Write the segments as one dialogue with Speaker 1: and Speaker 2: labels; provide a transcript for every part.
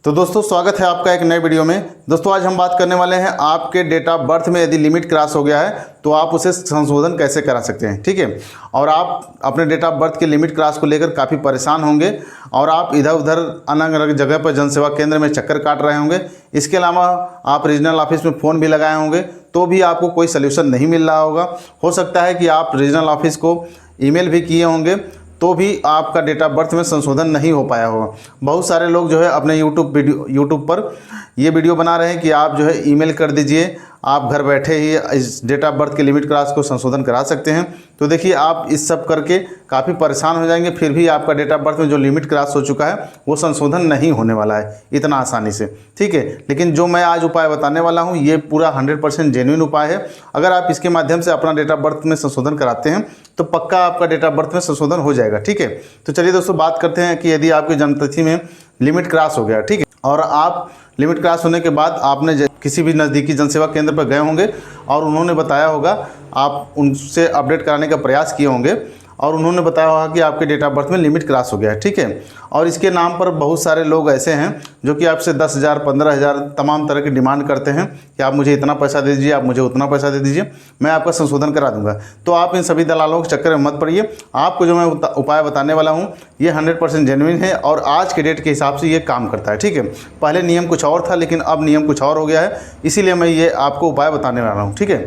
Speaker 1: तो दोस्तों स्वागत है आपका एक नए वीडियो में। दोस्तों आज हम बात करने वाले हैं आपके डेट ऑफ बर्थ में यदि लिमिट क्रॉस हो गया है तो आप उसे संशोधन कैसे करा सकते हैं, ठीक है। और आप अपने डेट ऑफ बर्थ के लिमिट क्रॉस को लेकर काफ़ी परेशान होंगे और आप इधर उधर अलग अलग जगह पर जनसेवा केंद्र में चक्कर काट रहे होंगे। इसके अलावा आप रीजनल ऑफिस में फ़ोन भी लगाए होंगे तो भी आपको कोई सल्यूशन नहीं मिल रहा होगा। हो सकता है कि आप रीजनल ऑफिस को ईमेल भी किए होंगे तो भी आपका डेट ऑफ बर्थ में संशोधन नहीं हो पाया होगा। बहुत सारे लोग जो है अपने यूट्यूब पर ये वीडियो बना रहे हैं कि आप जो है ईमेल कर दीजिए, आप घर बैठे ही इस डेट ऑफ बर्थ के लिमिट क्रॉस को संशोधन करा सकते हैं। तो देखिए आप इस सब करके काफ़ी परेशान हो जाएंगे, फिर भी आपका डेट ऑफ बर्थ में जो लिमिट क्रॉस हो चुका है वो संशोधन नहीं होने वाला है इतना आसानी से, ठीक है। लेकिन जो मैं आज उपाय बताने वाला हूँ ये पूरा 100% जेन्युइन उपाय है। अगर आप इसके माध्यम से अपना डेट ऑफ बर्थ में संशोधन कराते हैं तो पक्का आपका डेट ऑफ बर्थ में संशोधन हो जाएगा, ठीक है। तो चलिए दोस्तों बात करते हैं कि यदि आपकी जन्मतिथि में लिमिट क्रॉस हो गया, ठीक है, और आप लिमिट क्रॉस होने के बाद आपने किसी भी नज़दीकी जनसेवा केंद्र पर गए होंगे और उन्होंने बताया होगा, आप उनसे अपडेट कराने का प्रयास किए होंगे और उन्होंने बताया होगा कि आपके डेट ऑफ बर्थ में लिमिट क्रॉस हो गया है, ठीक है। और इसके नाम पर बहुत सारे लोग ऐसे हैं जो कि आपसे 10,000 15,000 तमाम तरह की डिमांड करते हैं कि आप मुझे इतना पैसा दे दीजिए, आप मुझे उतना पैसा दे दीजिए, मैं आपका संशोधन करा दूंगा। तो आप इन सभी दलालों के चक्कर में मत पड़िए। आपको जो मैं उपाय बताने वाला हूँ ये 100% जेन्युइन है और आज के डेट के हिसाब से ये काम करता है, ठीक है। पहले नियम कुछ और था लेकिन अब नियम कुछ और हो गया है, इसीलिए मैं ये आपको उपाय बताने वाला हूँ, ठीक है।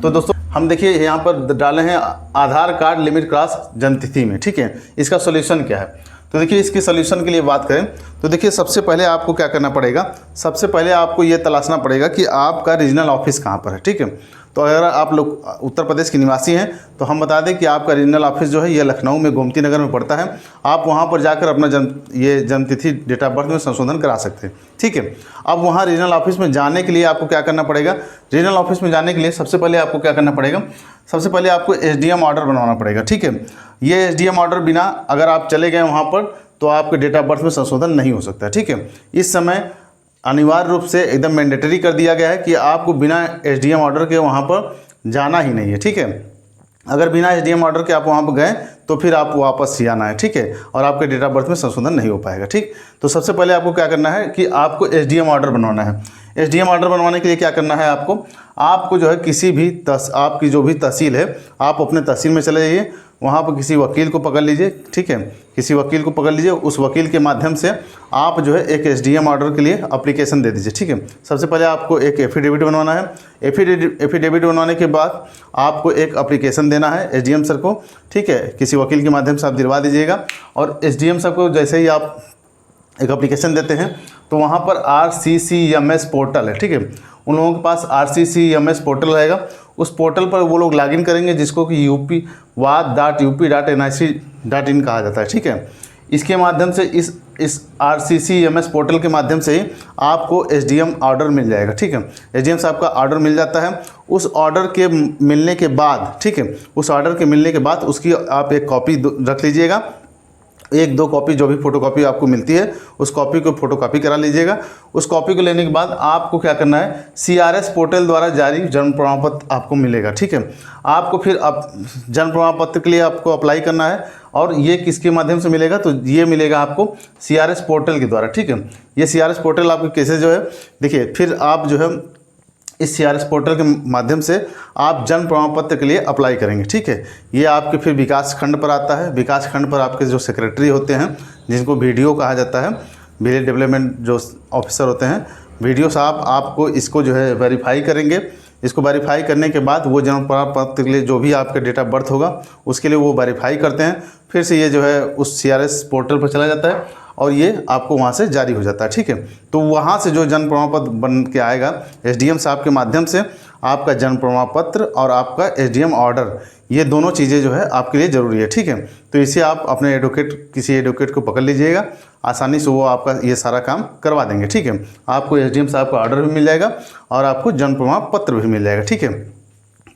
Speaker 1: तो दोस्तों हम देखिए यहाँ पर डाले हैं आधार कार्ड लिमिट क्रॉस जन्मतिथि में, ठीक है। इसका सोल्यूशन क्या है, तो देखिए इसके सोल्यूशन के लिए बात करें तो देखिए सबसे पहले आपको क्या करना पड़ेगा, सबसे पहले आपको ये तलाशना पड़ेगा कि आपका रीजनल ऑफिस कहाँ पर है, ठीक है। तो अगर आप लोग उत्तर प्रदेश के निवासी हैं तो हम बता दें कि आपका रीजनल ऑफिस जो है ये लखनऊ में गोमती नगर में पड़ता है। आप वहाँ पर जाकर अपना जन्मतिथि डेट ऑफ बर्थ में संशोधन करा सकते हैं, ठीक है। अब वहाँ रीजनल ऑफिस में जाने के लिए आपको क्या करना पड़ेगा, रीजनल ऑफिस में जाने के लिए सबसे पहले आपको क्या करना पड़ेगा, सबसे पहले आपको SDM ऑर्डर बनवाना पड़ेगा, ठीक है। ये SDM ऑर्डर बिना अगर आप चले गए वहाँ पर तो आपके डेट ऑफ बर्थ में संशोधन नहीं हो सकता, ठीक है। इस समय अनिवार्य रूप से एकदम मैंडेटरी कर दिया गया है कि आपको बिना SDM ऑर्डर के वहाँ पर जाना ही नहीं है, ठीक है। अगर बिना SDM ऑर्डर के आप वहाँ पर गए तो फिर आप वापस ही आना है, ठीक है, और आपके डेट ऑफ बर्थ में संशोधन नहीं हो पाएगा, ठीक। तो सबसे पहले आपको क्या करना है कि आपको SDM ऑर्डर बनवाना है। SDM ऑर्डर बनवाने के लिए क्या करना है, आपको जो है किसी भी आपकी जो भी तहसील है आप अपने तहसील में चले जाइए, वहाँ पर किसी वकील को पकड़ लीजिए, ठीक है, किसी वकील को पकड़ लीजिए। उस वकील के माध्यम से आप जो है एक SDM ऑर्डर के लिए एप्लीकेशन दे दीजिए, ठीक है। सबसे पहले आपको एक एफिडेविट बनवाना है। एफिडेविट बनवाने के बाद आपको एक एप्लीकेशन देना है SDM सर को, ठीक है, किसी वकील के माध्यम से आप दिलवा दीजिएगा। और SDM सर को जैसे ही आप एक एप्लीकेशन देते हैं तो वहाँ पर RCCMS पोर्टल है, ठीक है, उन लोगों के पास RCCMS पोर्टल रहेगा। उस पोर्टल पर वो लोग लॉगिन करेंगे जिसको कि UP.WAD.UP.NIC.in कहा जाता है, ठीक है। इसके माध्यम से इस RCCMS पोर्टल के माध्यम से ही आपको SDM ऑर्डर मिल जाएगा, ठीक है। SDM से आपका ऑर्डर मिल जाता है। उस ऑर्डर के मिलने के बाद, ठीक है, उस ऑर्डर के मिलने के बाद उसकी आप एक कॉपी रख लीजिएगा, 1-2 कॉपी जो भी फ़ोटोकॉपी आपको मिलती है उस कॉपी को फ़ोटोकॉपी करा लीजिएगा। उस कॉपी को लेने के बाद आपको क्या करना है, CRS पोर्टल द्वारा जारी जन्म प्रमाण पत्र आपको मिलेगा, ठीक है। आपको फिर जन्म प्रमाण पत्र के लिए आपको अप्लाई करना है और ये किसके माध्यम से मिलेगा, तो ये मिलेगा आपको CRS पोर्टल के द्वारा, ठीक है। ये CRS पोर्टल आपके कैसे जो है देखिए, फिर आप जो है इस CRS पोर्टल के माध्यम से आप जन्म प्रमाण पत्र के लिए अप्लाई करेंगे, ठीक है। ये आपके फिर विकास खंड पर आता है। विकास खंड पर आपके जो सेक्रेटरी होते हैं जिनको BDO कहा जाता है, विलेज डेवलपमेंट जो ऑफिसर होते हैं, BDO साहब आपको इसको जो है वेरीफाई करेंगे। इसको वेरीफाई करने के बाद वो जन्म प्रमाण पत्र के लिए जो भी आपका डेट ऑफ बर्थ होगा उसके लिए वो वेरीफाई करते हैं। फिर से ये जो है उस CRS पोर्टल पर चला जाता है और ये आपको वहाँ से जारी हो जाता है, ठीक है। तो वहाँ से जो जन्म प्रमाण पत्र बन के आएगा SDM साहब के माध्यम से, आपका जन्म प्रमाण पत्र और आपका SDM ऑर्डर, ये दोनों चीज़ें जो है आपके लिए ज़रूरी है, ठीक है। तो इसे आप अपने किसी एडवोकेट को पकड़ लीजिएगा, आसानी से वो आपका ये सारा काम करवा देंगे, ठीक है। आपको SDM साहब का ऑर्डर भी मिल जाएगा और आपको जन्म प्रमाण पत्र भी मिल जाएगा, ठीक है।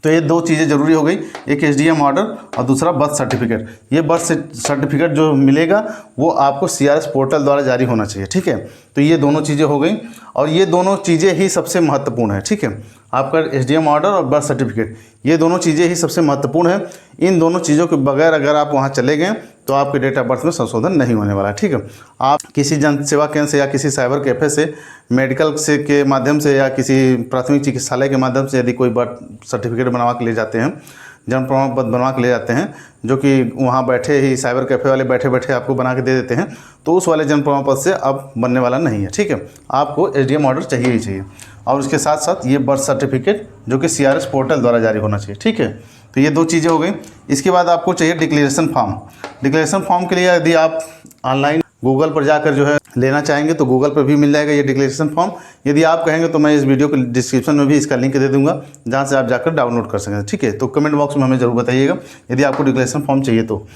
Speaker 1: तो ये 2 चीज़ें ज़रूरी हो गई, एक SDM ऑर्डर और दूसरा बर्थ सर्टिफिकेट। ये बर्थ सर्टिफिकेट जो मिलेगा वो आपको CRS पोर्टल द्वारा जारी होना चाहिए, ठीक है। तो ये दोनों चीज़ें हो गई और ये दोनों चीज़ें ही सबसे महत्वपूर्ण है, ठीक है। आपका SDM ऑर्डर और बर्थ सर्टिफिकेट, ये दोनों चीज़ें ही सबसे महत्वपूर्ण है। इन दोनों चीज़ों के बगैर अगर आप वहाँ चले गए तो आपके डेट ऑफ बर्थ में संशोधन नहीं होने वाला है। ठीक है, आप किसी जन सेवा केंद्र से या किसी साइबर कैफ़े से मेडिकल से के माध्यम से या किसी प्राथमिक चिकित्सालय के माध्यम से यदि कोई बर्थ सर्टिफिकेट बनवा के ले जाते हैं, जन्म प्रमाण पत्र बनवा के ले जाते हैं, जो कि वहाँ बैठे ही साइबर कैफ़े वाले बैठे बैठे आपको बना के दे देते हैं, तो उस वाले जन्म प्रमाण पत्र से अब बनने वाला नहीं है। ठीक है, आपको एसडीएम ऑर्डर चाहिए ही चाहिए, और उसके साथ साथ ये बर्थ सर्टिफिकेट जो कि सीआरएस पोर्टल द्वारा जारी होना चाहिए। ठीक है, तो ये 2 चीज़ें हो गई। इसके बाद आपको चाहिए डिक्लेरेशन फॉर्म। डिक्लेरेशन फॉर्म के लिए यदि आप ऑनलाइन गूगल पर जाकर जो है लेना चाहेंगे तो गूगल पर भी मिल जाएगा ये डिक्लेरेशन फॉर्म। यदि आप कहेंगे तो मैं इस वीडियो के डिस्क्रिप्शन में भी इसका लिंक दे दूंगा, जहां से आप जाकर डाउनलोड कर सकें। ठीक है, तो कमेंट बॉक्स में हमें ज़रूर बताइएगा यदि आपको डिक्लेरेशन फॉर्म चाहिए तो।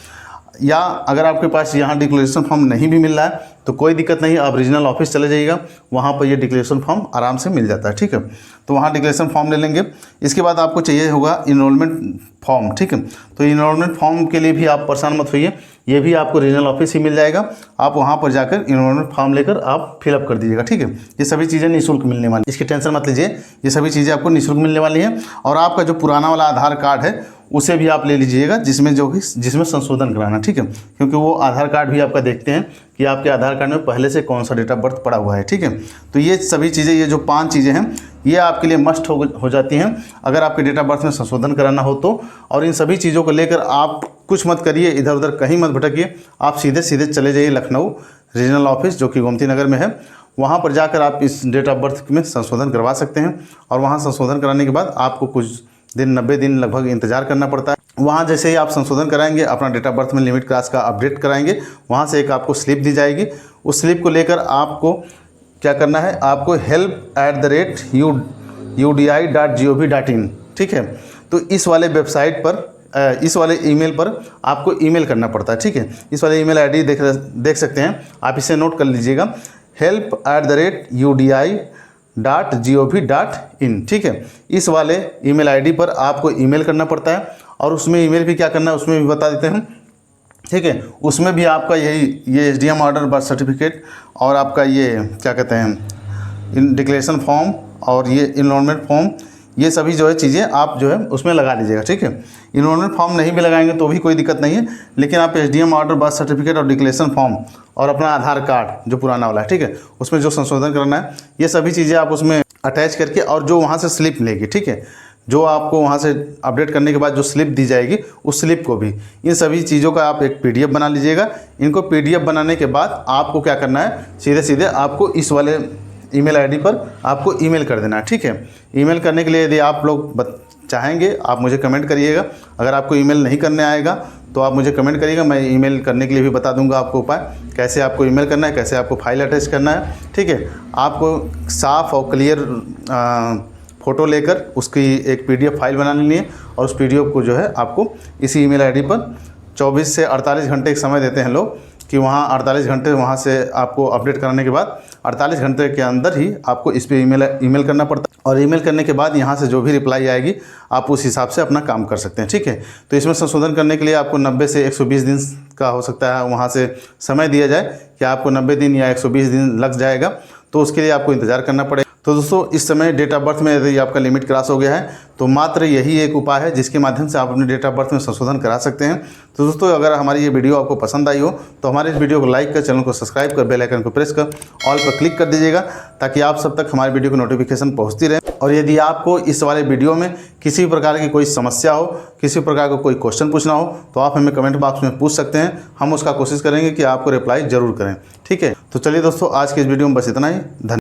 Speaker 1: या अगर आपके पास यहाँ डिक्लेरेशन फॉर्म नहीं भी मिल रहा है तो कोई दिक्कत नहीं, आप रीजनल ऑफिस चले जाइएगा, वहाँ पर ये डिक्लेरेशन फॉर्म आराम से मिल जाता है। ठीक है, तो वहाँ डिक्लेरेशन फॉर्म ले लेंगे। इसके बाद आपको चाहिए होगा इनरोलमेंट फॉर्म। ठीक है, तो इनरोलमेंट फॉर्म के लिए भी आप परेशान मत होइए, ये भी आपको रीजनल ऑफिस ही मिल जाएगा। आप वहाँ पर जाकर इनरोलमेंट फॉर्म लेकर आप फिलअप कर दीजिएगा। ठीक है, ये सभी चीज़ें निःशुल्क मिलने वाली, इसकी टेंशन मत लीजिए, ये सभी चीज़ें आपको निःशुल्क मिलने वाली हैं। और आपका जो पुराना वाला आधार कार्ड है उसे भी आप ले लीजिएगा, जिसमें संशोधन कराना। ठीक है, क्योंकि वो आधार कार्ड भी आपका देखते हैं कि आपके आधार कार्ड में पहले से कौन सा डेट ऑफ बर्थ पड़ा हुआ है। ठीक है, तो ये सभी चीज़ें, ये जो 5 चीज़ें हैं, ये आपके लिए मस्ट हो जाती हैं अगर आपके डेट ऑफ बर्थ में संशोधन कराना हो तो। और इन सभी चीज़ों को लेकर आप कुछ मत करिए, इधर उधर कहीं मत भटकिए, आप सीधे सीधे चले जाइए लखनऊ रीजनल ऑफिस जो कि गोमती नगर में है। वहाँ पर जाकर आप इस डेट ऑफ बर्थ में संशोधन करवा सकते हैं। और वहाँ संशोधन कराने के बाद आपको कुछ दिन 90 दिन लगभग इंतजार करना पड़ता है। वहाँ जैसे ही आप संशोधन कराएंगे, अपना डेट ऑफ बर्थ में लिमिट क्लास का अपडेट कराएंगे, वहाँ से एक आपको स्लिप दी जाएगी। उस स्लिप को लेकर आपको क्या करना है, आपको help@udi.gov.in, ठीक है, तो इस वाले वेबसाइट पर, इस वाले ईमेल पर आपको ईमेल करना पड़ता है। ठीक है, इस वाले ईमेल आईडी देख सकते हैं आप, इसे नोट कर लीजिएगा, help@udi.gov.in। ठीक है, इस वाले ईमेल आईडी पर आपको ईमेल करना पड़ता है। और उसमें ईमेल भी क्या करना है उसमें भी बता देते हैं। ठीक है, उसमें भी आपका ये एसडीएम ऑर्डर, बर्थ सर्टिफिकेट और आपका ये क्या कहते हैं डिक्लेरेशन फॉर्म और ये इनरोलमेंट फॉर्म, ये सभी जो है चीज़ें आप जो है उसमें लगा लीजिएगा। ठीक है, इनरोलमेंट फॉर्म नहीं भी लगाएंगे तो भी कोई दिक्कत नहीं है, लेकिन आप एसडीएम ऑर्डर, बर्थ सर्टिफिकेट और डिक्लेरेशन फॉर्म और अपना आधार कार्ड जो पुराना वाला है, ठीक है, उसमें जो संशोधन करना है, ये सभी चीज़ें आप उसमें अटैच करके, और जो वहाँ से स्लिप लेगी, ठीक है, जो आपको वहाँ से अपडेट करने के बाद जो स्लिप दी जाएगी, उस स्लिप को भी, इन सभी चीज़ों का आप एक पीडीएफ बना लीजिएगा। इनको पीडीएफ बनाने के बाद आपको क्या करना है, सीधे सीधे आपको इस वाले ईमेल आईडी पर आपको ईमेल कर देना है। ठीक है, ईमेल करने के लिए यदि आप लोग चाहेंगे आप मुझे कमेंट करिएगा। अगर आपको ईमेल नहीं करने आएगा तो आप मुझे कमेंट करिएगा, मैं ईमेल करने के लिए भी बता दूंगा आपको उपाय, कैसे आपको ईमेल करना है, कैसे आपको फाइल अटैच करना है। ठीक है, आपको साफ़ और क्लियर फ़ोटो लेकर उसकी एक पीडीएफ फाइल बना लेनी है, और उस पीडीएफ को जो है आपको इसी ईमेल आईडी पर 24 से 48 घंटे का समय देते हैं लोग, कि वहाँ 48 घंटे वहाँ से आपको अपडेट कराने के बाद 48 घंटे के अंदर ही आपको इस पे ईमेल करना पड़ता है। और ईमेल करने के बाद यहाँ से जो भी रिप्लाई आएगी आप उस हिसाब से अपना काम कर सकते हैं। ठीक है, तो इसमें संशोधन करने के लिए आपको 90 से 120 दिन का हो सकता है वहाँ से समय दिया जाए कि आपको 90 दिन या 120 दिन लग जाएगा, तो उसके लिए आपको इंतज़ार करना पड़ेगा। तो दोस्तों, इस समय डेट ऑफ बर्थ में यदि आपका लिमिट क्रॉस हो गया है तो मात्र यही एक उपाय है जिसके माध्यम से आप अपने डेट ऑफ बर्थ में संशोधन करा सकते हैं। तो दोस्तों, अगर हमारी ये वीडियो आपको पसंद आई हो तो हमारे इस वीडियो को लाइक कर, चैनल को सब्सक्राइब कर, बेल आइकन को प्रेस कर ऑल पर क्लिक कर दीजिएगा, ताकि आप सब तक हमारे वीडियो की नोटिफिकेशन पहुँचती रहे। और यदि आपको इस वाले वीडियो में किसी प्रकार की कोई समस्या हो, किसी प्रकार का कोई क्वेश्चन पूछना हो, तो आप हमें कमेंट बॉक्स में पूछ सकते हैं। हम उसका कोशिश करेंगे कि आपको रिप्लाई ज़रूर करें। ठीक है, तो चलिए दोस्तों, आज के इस वीडियो में बस इतना ही। धन्यवाद।